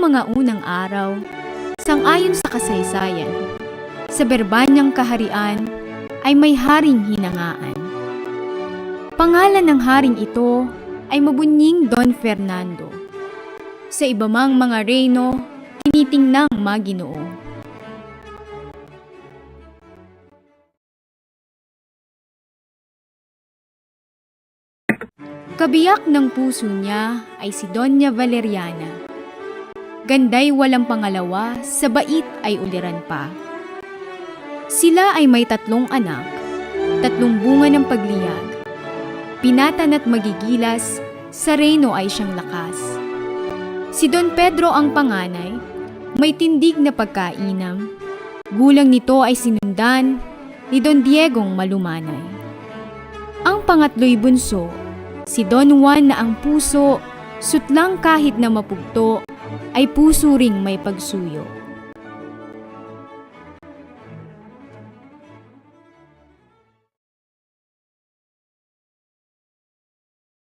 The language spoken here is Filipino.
mga unang araw, sang-ayon sa kasaysayan, sa Berbanyang kaharian ay may haring hinangaan. Pangalan ng haring ito ay mabunying Don Fernando. Sa iba mang mga reyno, tinitingnang maginoo. Kabiyak ng puso niya ay si Doña Valeriana. Ganday walang pangalawa, sa bait ay uliran pa. Sila ay may 3 anak, 3 bunga ng pagliyag. Pinatan at magigilas, sa reyno ay siyang lakas. Si Don Pedro ang panganay, may tindig na pagkainam. Gulang nito ay sinundan ni Don Diegong malumanay. Ang pangatlo'y bunso, si Don Juan na ang puso, sutlang kahit na mapugto, ay puso ring may pagsuyo.